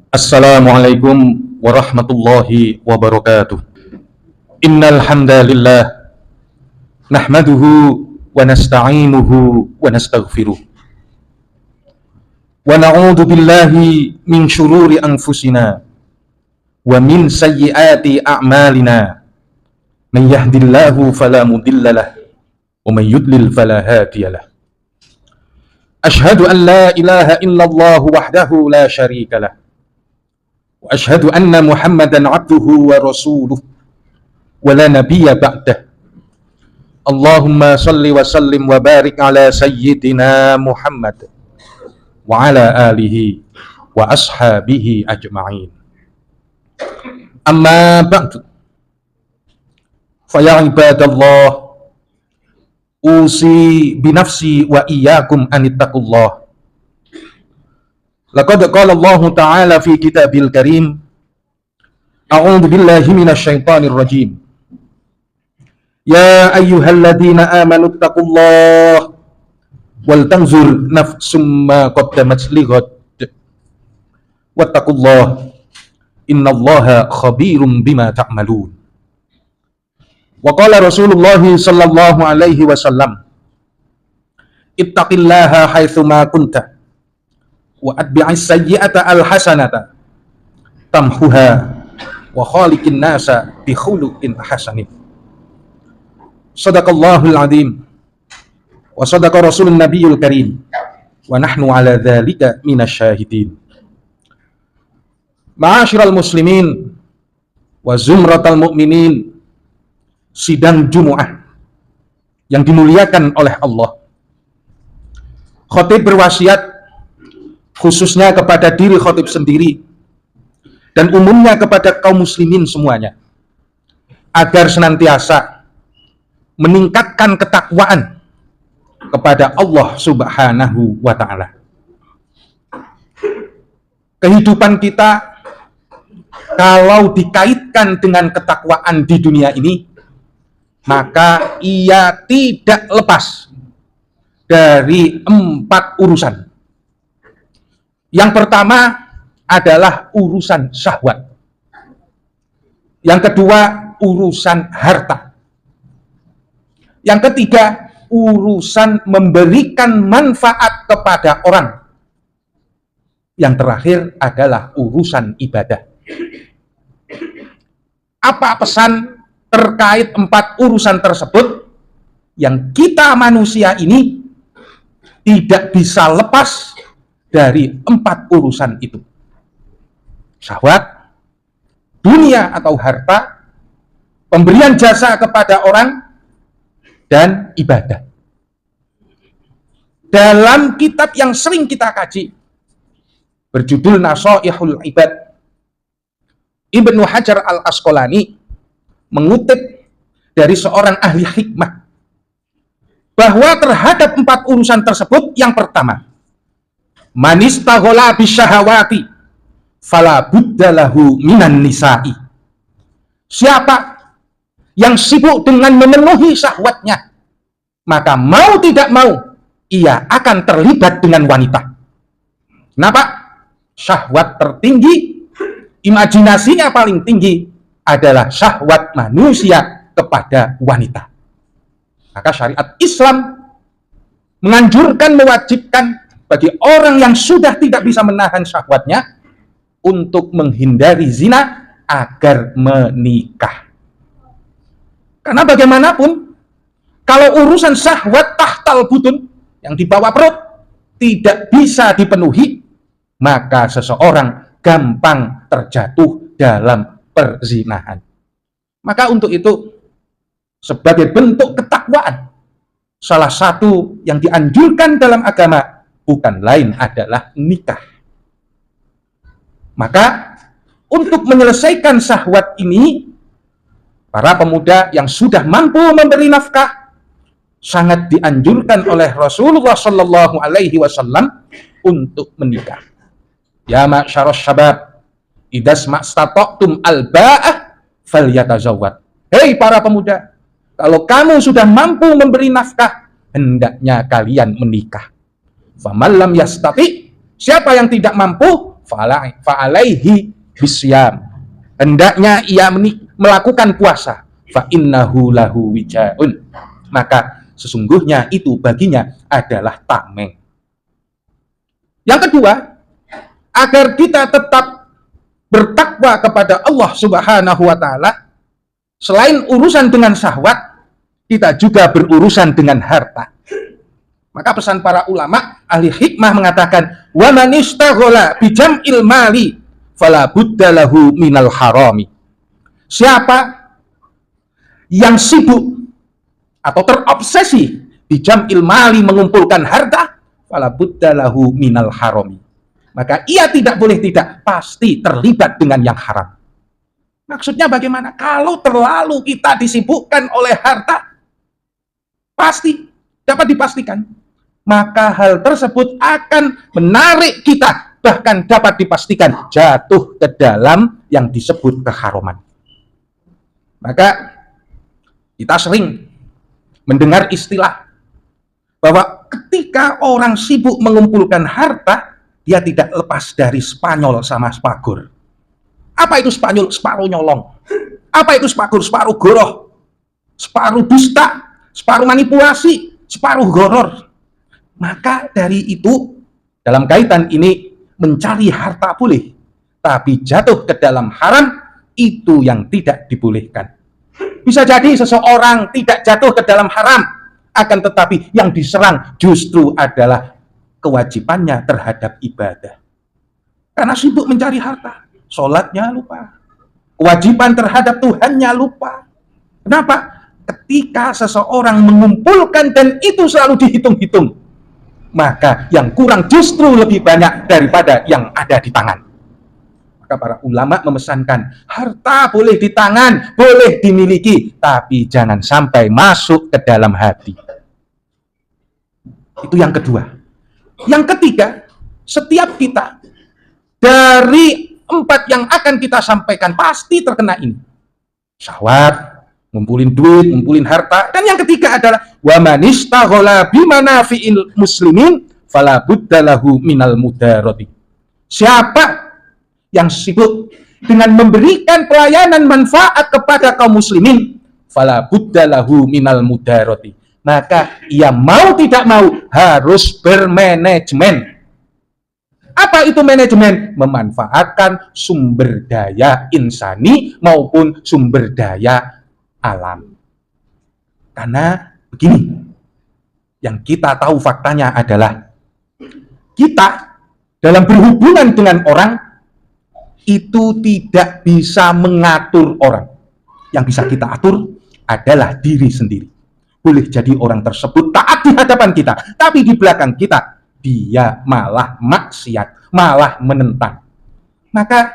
Assalamualaikum warahmatullahi wabarakatuh. Innal hamdalillah nahmaduhu wa nasta'inuhu wa nastaghfiruh. Wa na'udzu billahi min syururi anfusina wa min sayyiati a'malina. May yahdihillahu fala mudilla lahu wa may yudlil fala hadiya lahu. Asyhadu an la ilaha illallah wahdahu la syarika lahu. Wa asyhadu anna Muhammadan abduhu wa rasuluh wa la nabiyya ba'dah. Allahumma salli wa sallim wa barik ala sayyidina Muhammad wa ala alihi wa ashabihi ajma'in. Amma ba'du. Fa ya ibadallah, usi binafsi wa iyyakum anittaqullah. Laqad qala Allah Ta'ala fi kitabil karim, a'udzu billahi minasy syaithanir rajim. Ya ayyuhalladzina amanu taqullaha wal tanzur nafsum ma qaddamat lighad wattaqullaha innallaha khabirum bima ta'malun. Wa qala Rasulullah sallallahu alaihi wasallam, ittaqillaha haitsu ma kunta wa atbi'is sayyi'ata alhasanata tamhuha wa khaliqin nasa bi khuluqin hasanin. Shadaqallahul azim wa shadaqa rasulun nabiyul karim wa nahnu ala dzalika minasyahidin. Ma'asyiral muslimin wa zumratal mu'minin, sidang Jumu'ah yang dimuliakan oleh Allah. Khatib berwasiat khususnya kepada diri khatib sendiri dan umumnya kepada kaum muslimin semuanya, agar senantiasa meningkatkan ketakwaan kepada Allah Subhanahu wa Ta'ala. Kehidupan kita kalau dikaitkan dengan ketakwaan di dunia ini, maka ia tidak lepas dari 4 urusan. Yang pertama adalah urusan syahwat. Yang kedua, urusan harta. Yang ketiga, urusan memberikan manfaat kepada orang. Yang terakhir adalah urusan ibadah. Apa pesan terkait 4 urusan tersebut? Yang kita manusia ini tidak bisa lepas dari 4 urusan itu: syahwat, dunia atau harta, pemberian jasa kepada orang, dan ibadah. Dalam kitab yang sering kita kaji berjudul Nashaihul Ibad, Ibnu Hajar al-Asqalani mengutip dari seorang ahli hikmah bahwa terhadap 4 urusan tersebut, yang pertama, manistaghola bisyahawati fala buddalahu minan nisa'i. Siapa yang sibuk dengan memenuhi syahwatnya, maka mau tidak mau ia akan terlibat dengan wanita. Kenapa? Syahwat tertinggi, imajinasinya paling tinggi adalah syahwat manusia kepada wanita. Maka syariat Islam menganjurkan, mewajibkan bagi orang yang sudah tidak bisa menahan syahwatnya untuk menghindari zina agar menikah. Karena bagaimanapun, kalau urusan syahwat tahtal butun, yang di bawah perut, tidak bisa dipenuhi, maka seseorang gampang terjatuh dalam perzinahan. Maka untuk itu, sebagai bentuk ketakwaan, salah satu yang dianjurkan dalam agama bukan lain adalah nikah. Maka untuk menyelesaikan syahwat ini, para pemuda yang sudah mampu memberi nafkah sangat dianjurkan oleh Rasulullah Sallallahu Alaihi Wasallam untuk menikah. Ya ma'syaras syabab, idas ma'stata'tum al-ba'ah falyatazawwad. Hei para pemuda, kalau kamu sudah mampu memberi nafkah, hendaknya kalian menikah. Faman lam yastati, siapa yang tidak mampu, fa'alaihi bisyam. Hendaknya ia melakukan puasa. Fa innahu lahu wijaun. Maka sesungguhnya itu baginya adalah tameng. Yang kedua, agar kita tetap bertakwa kepada Allah Subhanahu wa taala, selain urusan dengan syahwat, kita juga berurusan dengan harta. Maka pesan para ulama, ahli hikmah mengatakan, wa man istaghala bi jam'il mali fala budda lahu minal harami. Siapa yang sibuk atau terobsesi di jam'il mali mengumpulkan harta, fala budda lahu minal harami. Maka ia tidak boleh tidak pasti terlibat dengan yang haram. Maksudnya bagaimana? Kalau terlalu kita disibukkan oleh harta, pasti dapat dipastikan, maka hal tersebut akan menarik kita, bahkan dapat dipastikan jatuh ke dalam yang disebut keharaman. Maka kita sering mendengar istilah bahwa ketika orang sibuk mengumpulkan harta, dia tidak lepas dari Spanyol sama Spagor. Apa itu Spanyol? Separuh nyolong. Apa itu Spagor? Separuh goroh, separuh dusta, separuh manipulasi, separuh goror. Maka dari itu, dalam kaitan ini, mencari harta boleh, tapi jatuh ke dalam haram, itu yang tidak dibolehkan. Bisa jadi seseorang tidak jatuh ke dalam haram, akan tetapi yang diserang justru adalah kewajibannya terhadap ibadah. Karena sibuk mencari harta, sholatnya lupa, kewajiban terhadap Tuhannya lupa. Kenapa? Ketika seseorang mengumpulkan dan itu selalu dihitung-hitung, maka yang kurang justru lebih banyak daripada yang ada di tangan. Maka para ulama memesankan, harta boleh di tangan, boleh dimiliki, tapi jangan sampai masuk ke dalam hati. Itu yang kedua. Yang ketiga, setiap kita dari 4 yang akan kita sampaikan pasti terkena ini. Syahwat, ngumpulin duit, ngumpulin harta. Dan yang ketiga adalah wa man istaghala bimanafi'il muslimin fala budda lahu minal mudarati. Siapa yang sibuk dengan memberikan pelayanan manfaat kepada kaum muslimin, fala budda lahu minal mudarati. Maka ia mau tidak mau harus bermanajemen. Apa itu manajemen? Memanfaatkan sumber daya insani maupun sumber daya alam. Karena begini, yang kita tahu faktanya adalah kita dalam berhubungan dengan orang itu tidak bisa mengatur orang. Yang bisa kita atur adalah diri sendiri. Boleh jadi orang tersebut taat di hadapan kita, tapi di belakang kita dia malah maksiat, malah menentang. Maka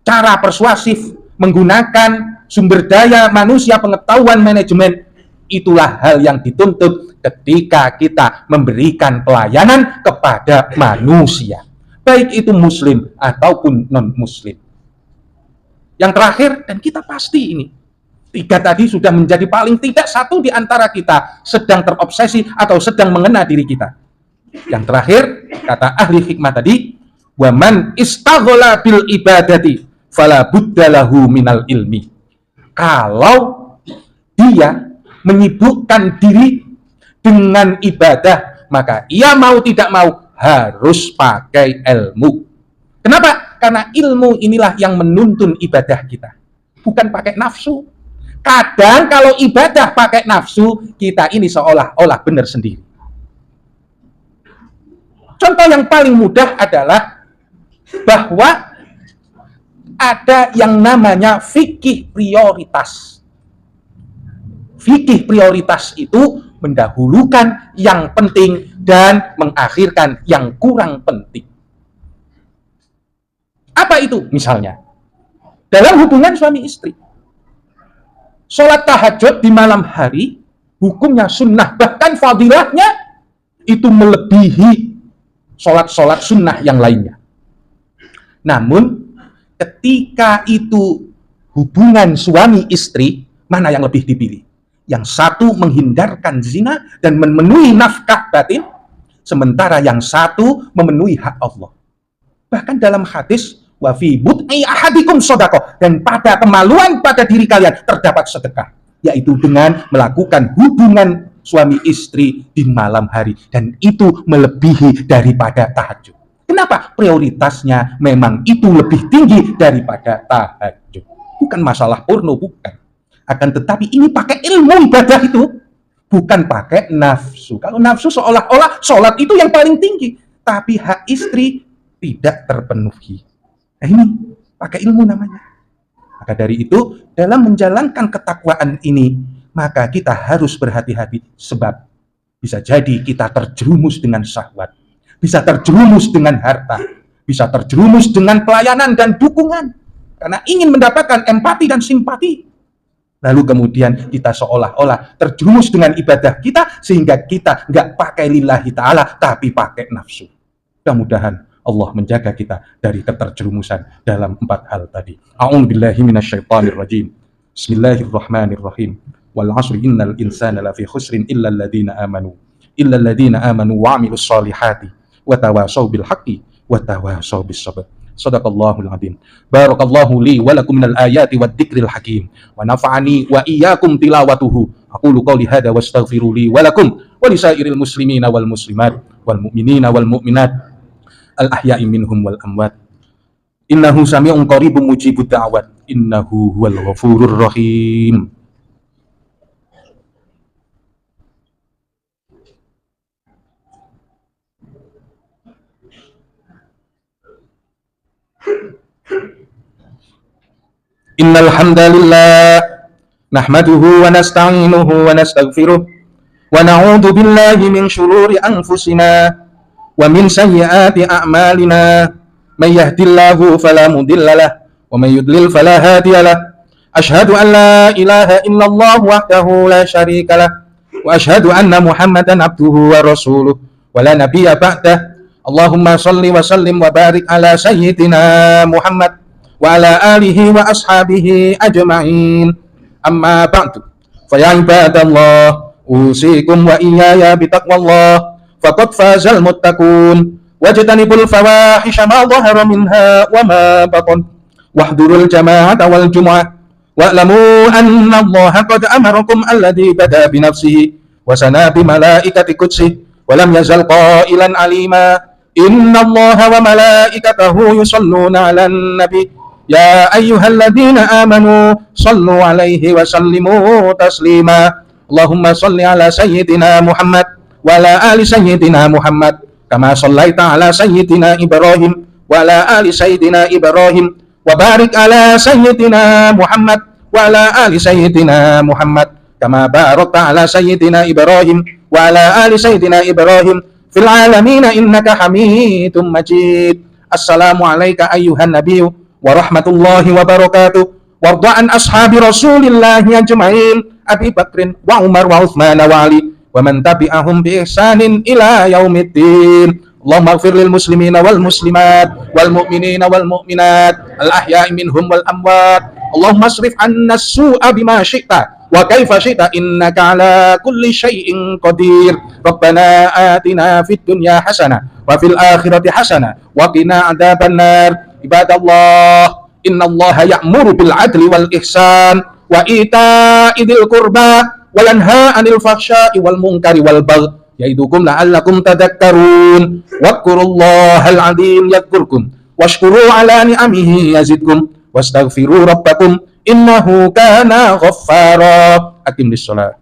cara persuasif menggunakan sumber daya manusia, pengetahuan manajemen, itulah hal yang dituntut ketika kita memberikan pelayanan kepada manusia, baik itu muslim ataupun non-muslim. Yang terakhir, dan kita pasti ini, 3 tadi sudah menjadi paling tidak satu di antara kita sedang terobsesi atau sedang mengena diri kita. Yang terakhir, kata ahli hikmah tadi, wa man istaghala bil ibadati fala budda lahu minal ilmi. Kalau dia menyibukkan diri dengan ibadah, maka ia mau tidak mau harus pakai ilmu. Kenapa? Karena ilmu inilah yang menuntun ibadah kita, bukan pakai nafsu. Kadang kalau ibadah pakai nafsu, kita ini seolah-olah benar sendiri. Contoh yang paling mudah adalah bahwa ada yang namanya fikih prioritas. Fikih prioritas itu mendahulukan yang penting dan mengakhirkan yang kurang penting. Apa itu? Misalnya, dalam hubungan suami istri, sholat tahajud di malam hari hukumnya sunnah, bahkan fadilahnya itu melebihi sholat-sholat sunnah yang lainnya. Namun ketika itu hubungan suami istri, mana yang lebih dipilih? Yang satu menghindarkan zina dan memenuhi nafkah batin, sementara yang satu memenuhi hak Allah. Bahkan dalam hadis, wa fi bud'i ahadikum shadaqah, dan pada kemaluan pada diri kalian terdapat sedekah, yaitu dengan melakukan hubungan suami istri di malam hari, dan itu melebihi daripada tahajud. Kenapa? Prioritasnya memang itu lebih tinggi daripada tahajud. Bukan masalah porno, bukan. Akan tetapi ini pakai ilmu ibadah itu, bukan pakai nafsu. Kalau nafsu seolah-olah sholat itu yang paling tinggi, tapi hak istri tidak terpenuhi. Nah, ini pakai ilmu namanya. Maka dari itu, dalam menjalankan ketakwaan ini, maka kita harus berhati-hati, sebab bisa jadi kita terjerumus dengan syahwat, bisa terjerumus dengan harta, bisa terjerumus dengan pelayanan dan dukungan, karena ingin mendapatkan empati dan simpati. Lalu kemudian kita seolah-olah terjerumus dengan ibadah kita, sehingga kita nggak pakai lillahi ta'ala, tapi pakai nafsu. Mudah-mudahan Allah menjaga kita dari keterjerumusan dalam 4 hal tadi. A'udzubillahi minasyaitonirrajim. Bismillahirrahmanirrahim. Wal 'asri innal insana lafi khusrin illa alladziina amanu wa 'amilus shalihati wa tawashaw bil haqqi wa tawashaw bis sabr. Shadaqallahul 'adzim. Barakallahu li wa lakum minal ayati wad dzikril hakim wa nafa'ani wa iyyakum tilawatuhu. Aqulu qawli hadza wastaghfiru li wa lakum wa lisairil muslimina wal muslimat wal mu'minina wal mu'minat al ahya'i minhum wal amwat. Innahu sami'un qaribun mujibud da'wat. Innahu huwal ghafurur rahim. Innal hamdalillah nahmaduhu wa nasta'inuhu wa nastaghfiruh wa na'udzu billahi min shururi anfusina wa min sayyiati a'malina. May yahdihillahu fala mudhillalah wa may yudlil fala hadiyalah. Asyhadu an la ilaha illallah wahdahu la syarikalah wa asyhadu anna Muhammadan abduhu wa rasuluh wa la nabiyya ba'dah. Allahumma shalli wa sallim wa barik ala sayyidina Muhammad wa ala alihi wa ashabihi ajma'in. Amma ba'du. Fa ya ibadallah, usikum wa iyaya bitaqwallah. Faqad fazal muttaqun wajtanibul fawahisha ma dhahara minha wa ma batan. Wahdurul jama'ata wal jumu'ah. Wa'lamu anna Allaha qad amarakum alladhi bada bi nafsihi wa sana bi malaikati qudsi wa lam yazal qailan alima. Inna Allaha wa malaikatahu yusalluna 'alan nabi. Ya ayyuhalladzina amanu sallu 'alaihi wa sallimu taslima. Allahumma salli ala sayyidina Muhammad wa ala ali sayyidina Muhammad kama sallaita ala sayyidina Ibrahim wa ala ali sayyidina Ibrahim wa barik ala sayyidina Muhammad wa ala ali sayyidina Muhammad kama barakta ala sayyidina Ibrahim wa ala ali sayyidina Ibrahim fil alamin innaka Hamidum Majid. Assalamu alayka ayyuhan nabiyyu wa rahmatullahi wa barakatuh. Warda an ashabi Rasulillahi ajma'in, Abi Bakrin wa Umar wa Uthman wa Ali wa man tabi'ahum bi ihsanin ila yaumiddin. Allahumma ighfir lil muslimina wal muslimat wal mu'minina wal mu'minat al ahya'i minhum wal amwat. Allahumma asrif 'anna as-su'a bima syi'ta wa kaifa syi'ta innaka 'ala kulli syai'in qadir. Rabbana atina fid dunya hasanah wa fil akhirati hasanah wa qina 'adzabannar. Ibadallah, innallaha ya'muru bil 'adli wal ihsan wa ita'i dzil qurba wa yanha 'anil fahsya'i wal munkari wal baghi ya'idukum la'allakum tadhakkarun. Wadhkurullahal 'azim yadhkurkum washkuru 'ala ni'amihi yazidkum wastaghfiru rabbakum innahu kana ghaffara. Aqimish shalah.